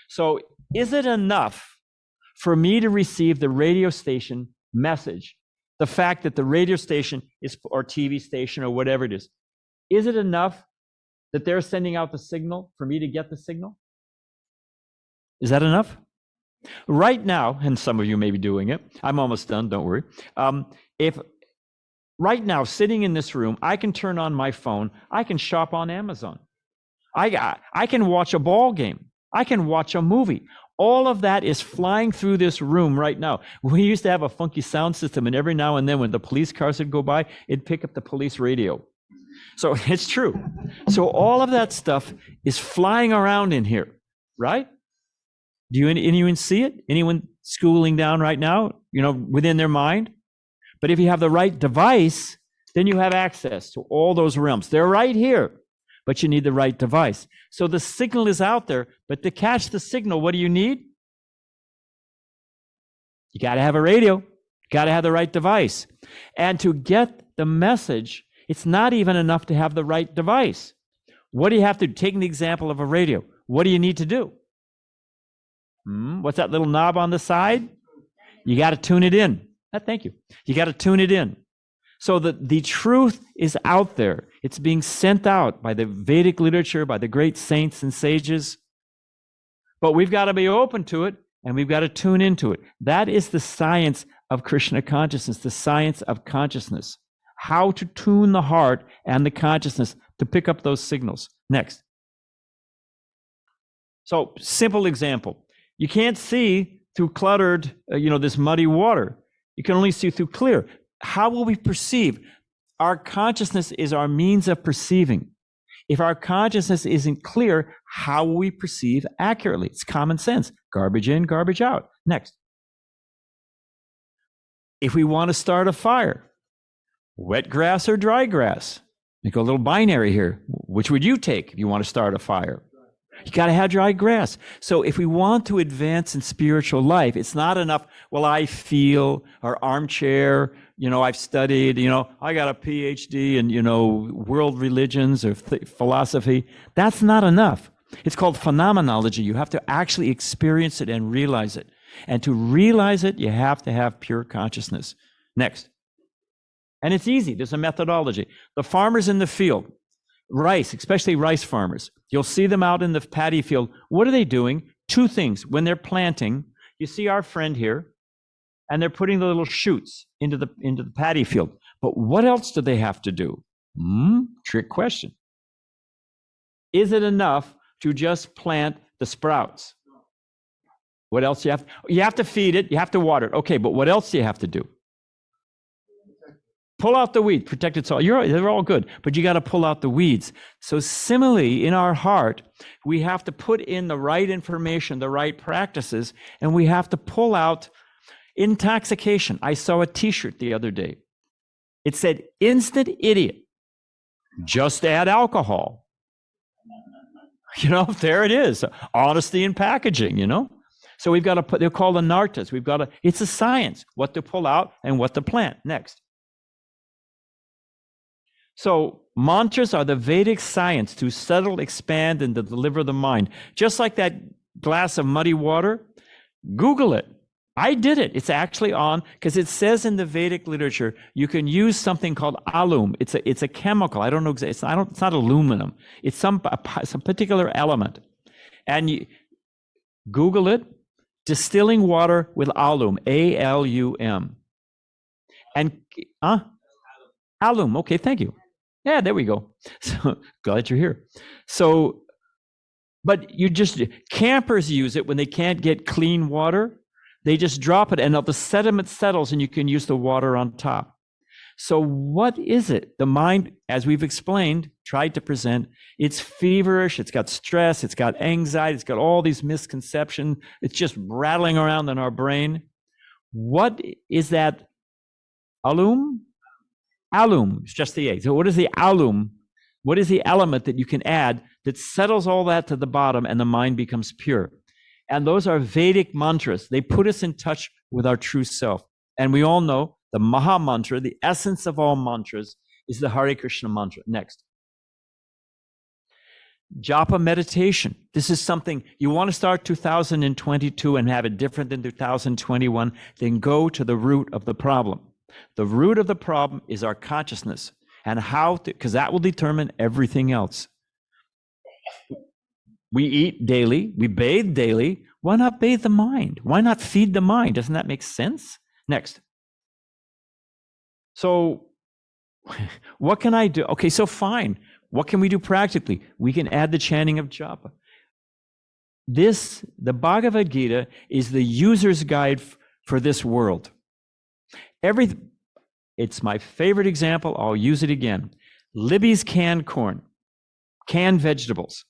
So is it enough for me to receive the radio station message, the fact that the radio station is, or TV station or whatever it is it enough that they're sending out the signal for me to get the signal? Is that enough? Right now, and some of you may be doing it, I'm almost done, don't worry. If right now, sitting in this room, I can turn on my phone, I can shop on Amazon. I can watch a ball game. I can watch a movie. All of that is flying through this room right now. We used to have a funky sound system, and every now and then when the police cars would go by, it'd pick up the police radio. So it's true. So all of that stuff is flying around in here, right? Do anyone see it? Anyone schooling down right now, within their mind? But if you have the right device, then you have access to all those realms. They're right here, but you need the right device. So the signal is out there, but to catch the signal, what do you need? You got to have a radio. You got to have the right device. And to get the message, it's not even enough to have the right device. What do you have to do? Taking the example of a radio, what do you need to do? What's that little knob on the side? You got to tune it in. Thank you. You got to tune it in. So the truth is out there. It's being sent out by the Vedic literature, by the great saints and sages. But we've got to be open to it, and we've got to tune into it. That is the science of Krishna consciousness, the science of consciousness. How to tune the heart and the consciousness to pick up those signals. Next. So, simple example. You can't see through cluttered, this muddy water. You can only see through clear. How will we perceive? Our consciousness is our means of perceiving. If our consciousness isn't clear, how will we perceive accurately? It's common sense. Garbage in, garbage out. Next. If we want to start a fire, wet grass or dry grass? Make a little binary here. Which would you take if you want to start a fire? You got to have dry grass. So if we want to advance in spiritual life, it's not enough, well, I feel, or armchair, I've studied, I got a PhD in, world religions or philosophy. That's not enough. It's called phenomenology. You have to actually experience it and realize it. And to realize it, you have to have pure consciousness. Next. And it's easy. There's a methodology. The farmers in the field, rice, especially rice farmers, you'll see them out in the paddy field. What are they doing? Two things. When they're planting, you see our friend here, and they're putting the little shoots into the paddy field. But what else do they have to do? Trick question. Is it enough to just plant the sprouts? What else you have? You have to feed it. You have to water it. Okay, but what else do you have to do? Pull out the weeds, protected soil. They're all good, but you got to pull out the weeds. So similarly, in our heart, we have to put in the right information, the right practices, and we have to pull out intoxication. I saw a T-shirt the other day. It said, "Instant idiot. Just add alcohol." There it is. Honesty in packaging, So we've got to they're called anartas. It's a science, what to pull out and what to plant. Next. So mantras are the Vedic science to settle, expand, and to deliver the mind. Just like that glass of muddy water, Google it. I did it. It's actually on, because it says in the Vedic literature, you can use something called alum. It's a chemical. I don't know exactly. It's not aluminum. It's some particular element. And you Google it, distilling water with alum, A-L-U-M. And, alum. Okay, thank you. Yeah, there we go. So glad you're here. So, but campers use it when they can't get clean water. They just drop it and the sediment settles and you can use the water on top. So what is it? The mind, as we've explained, tried to present, it's feverish, it's got stress, it's got anxiety, it's got all these misconceptions. It's just rattling around in our brain. What is that? Alum? Alum, it's just the A. So what is the alum? What is the element that you can add that settles all that to the bottom and the mind becomes pure? And those are Vedic mantras. They put us in touch with our true self. And we all know the Maha Mantra, the essence of all mantras, is the Hare Krishna mantra. Next. Japa meditation. This is something you want to start 2022 and have it different than 2021, then go to the root of the problem. The root of the problem is our consciousness and because that will determine everything else. We eat daily, we bathe daily. Why not bathe the mind? Why not feed the mind? Doesn't that make sense? Next. So what can I do? Okay, so fine. What can we do practically? We can add the chanting of japa. The Bhagavad Gita is the user's guide for this world. It's my favorite example. I'll use it again. Libby's canned corn, canned vegetables.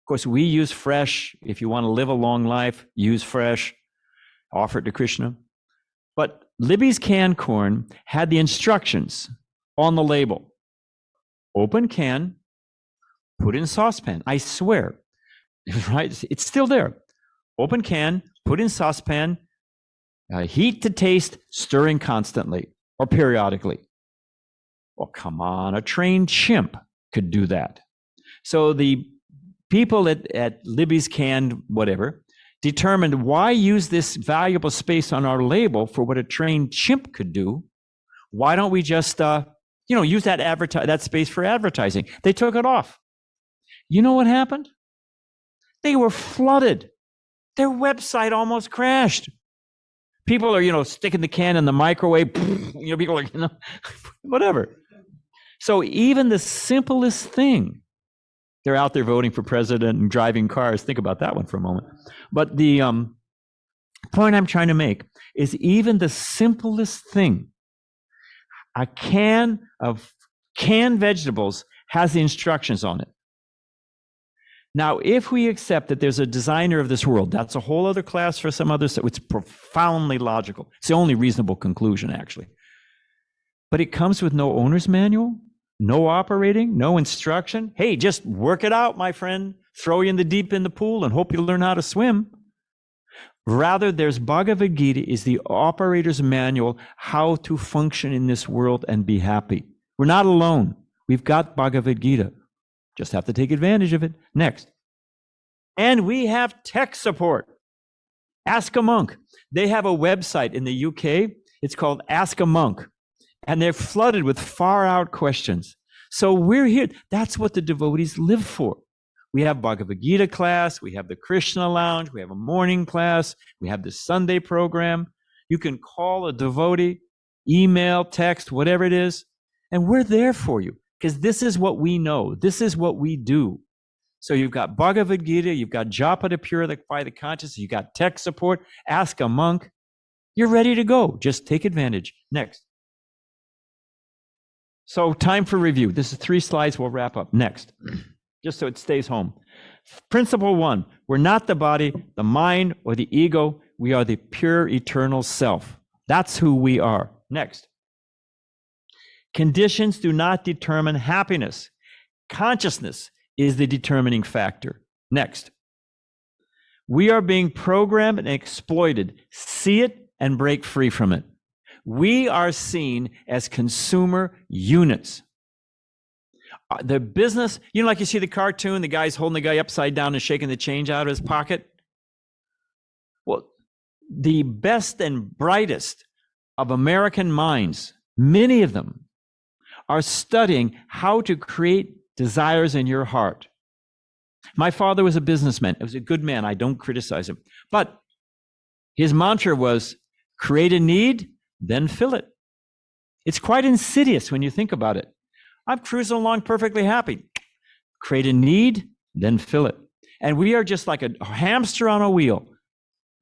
Of course, we use fresh. If you want to live a long life, use fresh. Offer it to Krishna. But Libby's canned corn had the instructions on the label. Open can, put in saucepan. I swear, right? It's still there. Open can, put in saucepan, heat to taste, stirring constantly or periodically. Well, come on, a trained chimp could do that. So the people at Libby's canned whatever determined, why use this valuable space on our label for what a trained chimp could do? Why don't we just use that space for advertising? They took it off. You know what happened? They were flooded. Their website almost crashed. People are, sticking the can in the microwave. People are, whatever. So even the simplest thing, they're out there voting for president and driving cars. Think about that one for a moment. But point I'm trying to make is even the simplest thing, a can of canned vegetables has the instructions on it. Now, if we accept that there's a designer of this world, that's a whole other class for some others. It's profoundly logical. It's the only reasonable conclusion, actually. But it comes with no owner's manual, no operating, no instruction. Hey, just work it out, my friend. Throw you in the deep in the pool and hope you learn how to swim. Rather, there's Bhagavad Gita is the operator's manual, how to function in this world and be happy. We're not alone. We've got Bhagavad Gita. Just have to take advantage of it. Next. And we have tech support. Ask a Monk. They have a website in the UK. It's called Ask a Monk. And they're flooded with far out questions. So we're here. That's what the devotees live for. We have Bhagavad Gita class. We have the Krishna Lounge. We have a morning class. We have the Sunday program. You can call a devotee, email, text, whatever it is. And we're there for you because this is what we know. This is what we do. So you've got Bhagavad Gita. You've got Japa to purify the consciousness. You've got tech support. Ask a Monk. You're ready to go. Just take advantage. Next. So time for review. This is 3 slides. We'll wrap up. Next. Just so it stays home. Principle 1, we're not the body, the mind, or the ego. We are the pure eternal self. That's who we are. Next. Conditions do not determine happiness. Consciousness is the determining factor. Next. We are being programmed and exploited. See it and break free from it. We are seen as consumer units. The business, like you see the cartoon, the guy's holding the guy upside down and shaking the change out of his pocket. Well, the best and brightest of American minds, many of them, are studying how to create desires in your heart. My father was a businessman. He was a good man. I don't criticize him. But his mantra was, create a need, then fill it. It's quite insidious when you think about it. I'm cruising along perfectly happy. Create a need, then fill it. And we are just like a hamster on a wheel.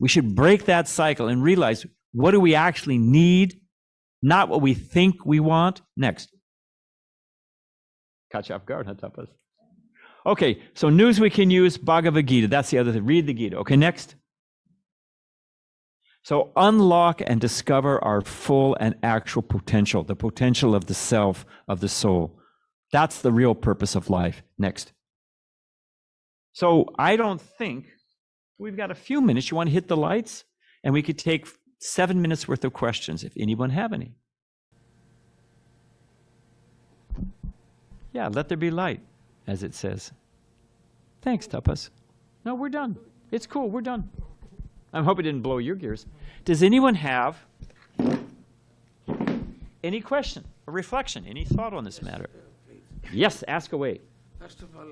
We should break that cycle and realize, what do we actually need, not what we think we want. Next. Catch you off guard, huh, Tapas? Okay, so news we can use, Bhagavad Gita. That's the other thing. Read the Gita. Okay, next. So unlock and discover our full and actual potential, the potential of the self, of the soul. That's the real purpose of life. Next. So I don't think, we've got a few minutes. You want to hit the lights? And we could take 7 minutes worth of questions if anyone have any. Yeah, let there be light, as it says. Thanks, Tapas. No, we're done. It's cool, we're done. I hope it didn't blow your gears. Does anyone have any question, a reflection, any thought on this matter? Yes, ask away. First of all,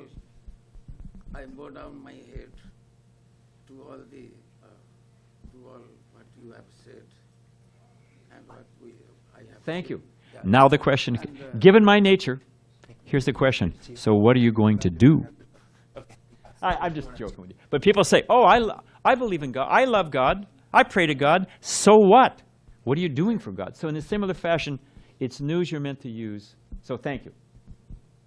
I bow down my head to all what you have said and what I have. Thank said. you. Yeah. Now the question, given my nature, here's the question. So what are you going to do? I'm just joking with you. But people say, oh, I believe in God. I love God. I pray to God. So what? What are you doing for God? So in a similar fashion, it's news you're meant to use. So thank you.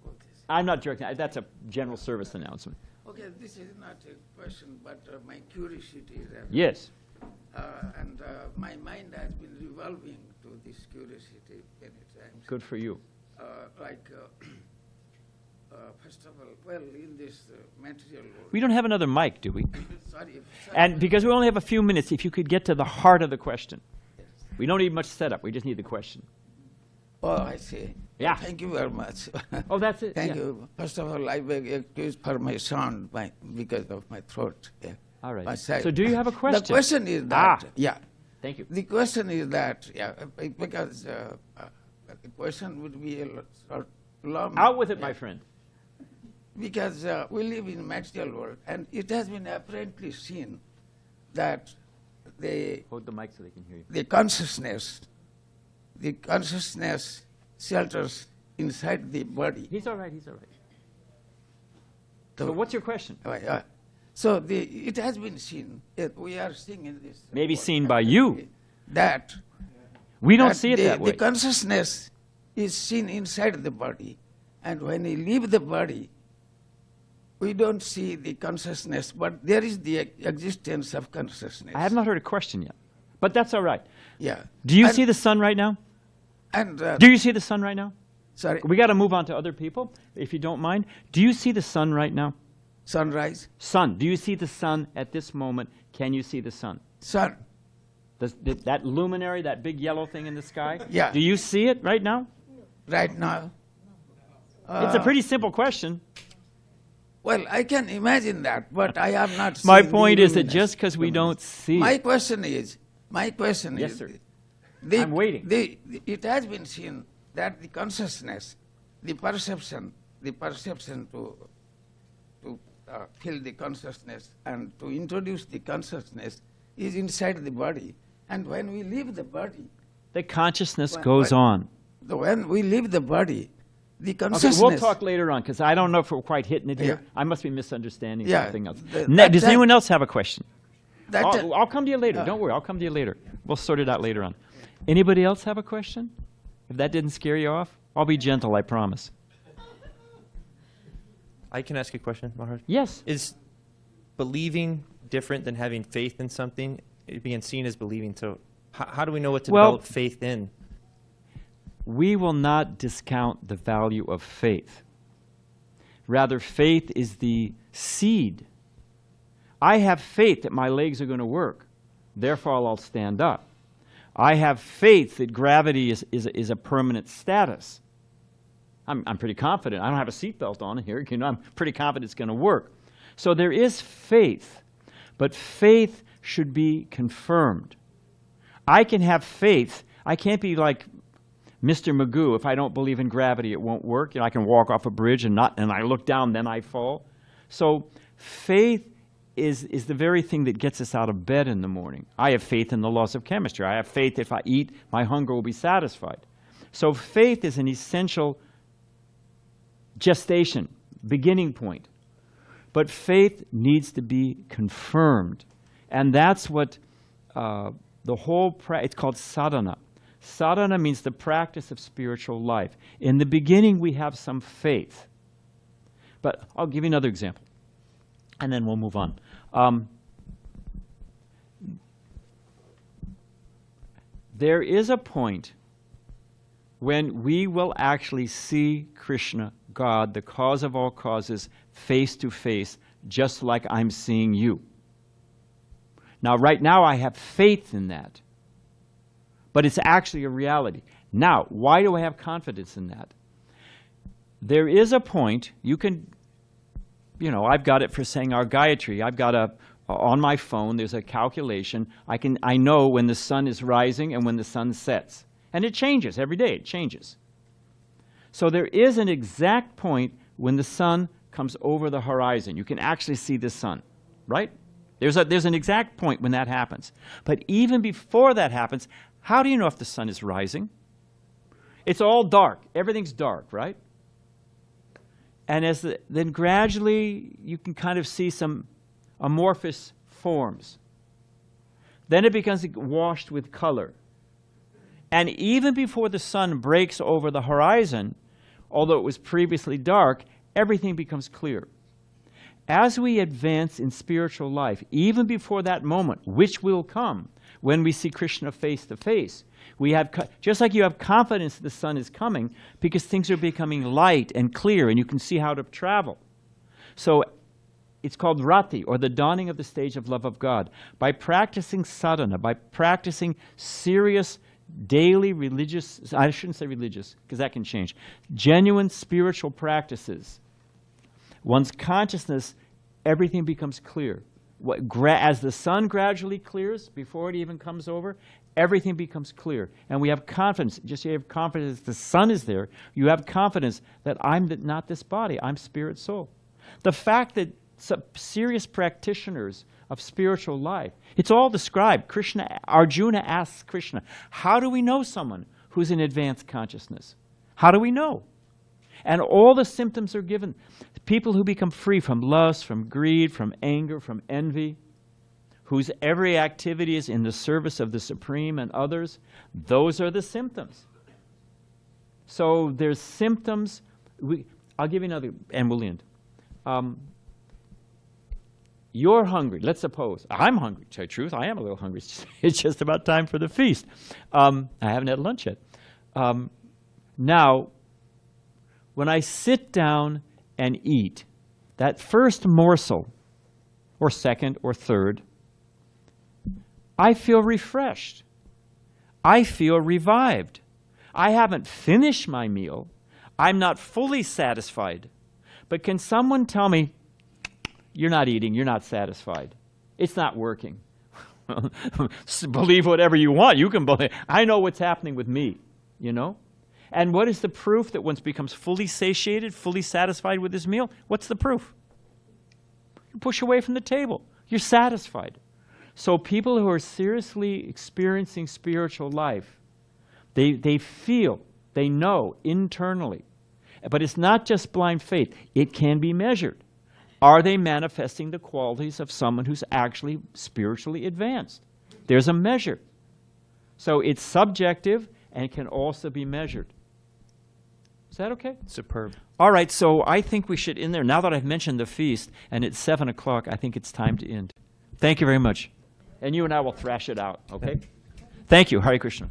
Okay. I'm not joking. That's a general service announcement. Okay, this is not a question, but my curiosity is that. Yes. And my mind has been revolving to this curiosity many times. Good for you. First of all, well, in this material world. We don't have another mic, do we? Sorry. And because we only have a few minutes, if you could get to the heart of the question. Yes. We don't need much setup. We just need the question. Oh, I see. Yeah. Thank you very much. Oh, that's it. Thank Yeah. you. First of all, I beg excuse for my sound because of my throat. Yeah. All right. My side. So do you have a question? The question is that, yeah. Thank you. The question is that, yeah, because the question would be a sort of long. Out with it, my friend. Because we live in material world, and it has been apparently seen that Hold the mic so they can hear you. the consciousness shelters inside the body. He's all right. He's all right. So what's your question? So it has been seen. We are seeing in this. Maybe world seen by you. actually that We don't that see it that way. The consciousness is seen inside the body, and when we leave the body, we don't see the consciousness, but there is the existence of consciousness. I have not heard a question yet, but that's all right. Yeah. Do you And- see the sun right now? And Do you see the sun right now? sorry, We got to move on to other people, if you don't mind. Do you see the sun right now? sunrise, Sun. Do you see the sun at this moment? Can you see the sun? sun. That luminary, that big yellow thing in the sky? Yeah. Do you see it right now? Right now. It's a pretty simple question. Well, I can imagine that, but I have not seen My the point is that luminous- just because we don't see My it, question is, Yes, sir. the- I'm waiting. It has been seen that the consciousness, the perception to feel the consciousness and to introduce the consciousness is inside the body. And when we leave the body, the consciousness When- goes when- on. when we leave the body, the Okay, consciousness. we'll talk later on because I don't know if we're quite hitting it here. Yeah. I must be misunderstanding Yeah, something else. that Does time- anyone else have a question? that I'll come to you later. Don't worry, I'll come to you later. We'll sort it out later on. Anybody else have a question? If that didn't scare you off, I'll be gentle, I promise. I can ask a question, Maharaj. Yes. Is believing different than having faith in something? It being seen as believing. So how do we know what to Well- develop faith in? We will not discount the value of faith. Rather, faith is the seed. I have faith that my legs are going to work. Therefore, I'll stand up. I have faith that gravity is a permanent status. I'm pretty confident. I don't have a seatbelt on here. You know, I'm pretty confident it's going to work. So there is faith, but faith should be confirmed. I can have faith. I can't be like Mr. Magoo. If I don't believe in gravity, it won't work. You know, I can walk off a bridge and I look down, then I fall. So faith is the very thing that gets us out of bed in the morning. I have faith in the laws of chemistry. I have faith if I eat, my hunger will be satisfied. So faith is an essential gestation, beginning point. But faith needs to be confirmed. And that's what the whole, it's called sadhana. Sadhana means the practice of spiritual life. In the beginning, we have some faith. But I'll give you another example, and then we'll move on. There is a point when we will actually see Krishna, God, the cause of all causes, face to face, just like I'm seeing you. Now, right now, I have faith in that, but it's actually a reality. Now, why do I have confidence in that? There is a point, you can, you know, I've got it for saying our Gayatri. I've got on my phone, there's a calculation. I know when the sun is rising and when the sun sets. And it changes every day, it changes. So there is an exact point when the sun comes over the horizon. You can actually see the sun, right? There's an exact point when that happens. But even before that happens, how do you know if the sun is rising? It's all dark. Everything's dark, right? And then gradually you can kind of see some amorphous forms. Then it becomes washed with color. And even before the sun breaks over the horizon, although it was previously dark, everything becomes clear. As we advance in spiritual life, even before that moment, which will come when we see Krishna face to face, we have, just like you have confidence that the sun is coming, because things are becoming light and clear and you can see how to travel. So it's called rati, or the dawning of the stage of love of God. By practicing sadhana, by practicing serious daily religious, I shouldn't say religious, because that can change, genuine spiritual practices, one's consciousness, everything becomes clear. As the sun gradually clears, before it even comes over, everything becomes clear. And we have confidence. Just you have confidence the sun is there. You have confidence that I'm not this body. I'm spirit soul. The fact that some serious practitioners of spiritual life, it's all described. Arjuna asks Krishna, how do we know someone who's in advanced consciousness? How do we know? And all the symptoms are given. People who become free from lust, from greed, from anger, from envy, whose every activity is in the service of the Supreme and others, those are the symptoms. So there's symptoms. I'll give you another, and we'll end. You're hungry. Let's suppose. I'm hungry, to tell you the truth. I am a little hungry. It's just about time for the feast. I haven't had lunch yet. Now, when I sit down and eat, that first morsel, or second or third, I feel refreshed. I feel revived. I haven't finished my meal. I'm not fully satisfied. But can someone tell me, you're not eating, you're not satisfied. It's not working. Believe whatever you want. You can believe. I know what's happening with me, you know? And what is the proof that one becomes fully satiated, fully satisfied with his meal? What's the proof? You push away from the table. You're satisfied. So people who are seriously experiencing spiritual life, they feel, they know internally. But it's not just blind faith. It can be measured. Are they manifesting the qualities of someone who's actually spiritually advanced? There's a measure. So it's subjective and can also be measured. Is that okay? Superb. All right, so I think we should end there. Now that I've mentioned the feast and it's 7 o'clock, I think it's time to end. Thank you very much. And you and I will thrash it out, okay? Thank you. Hare Krishna.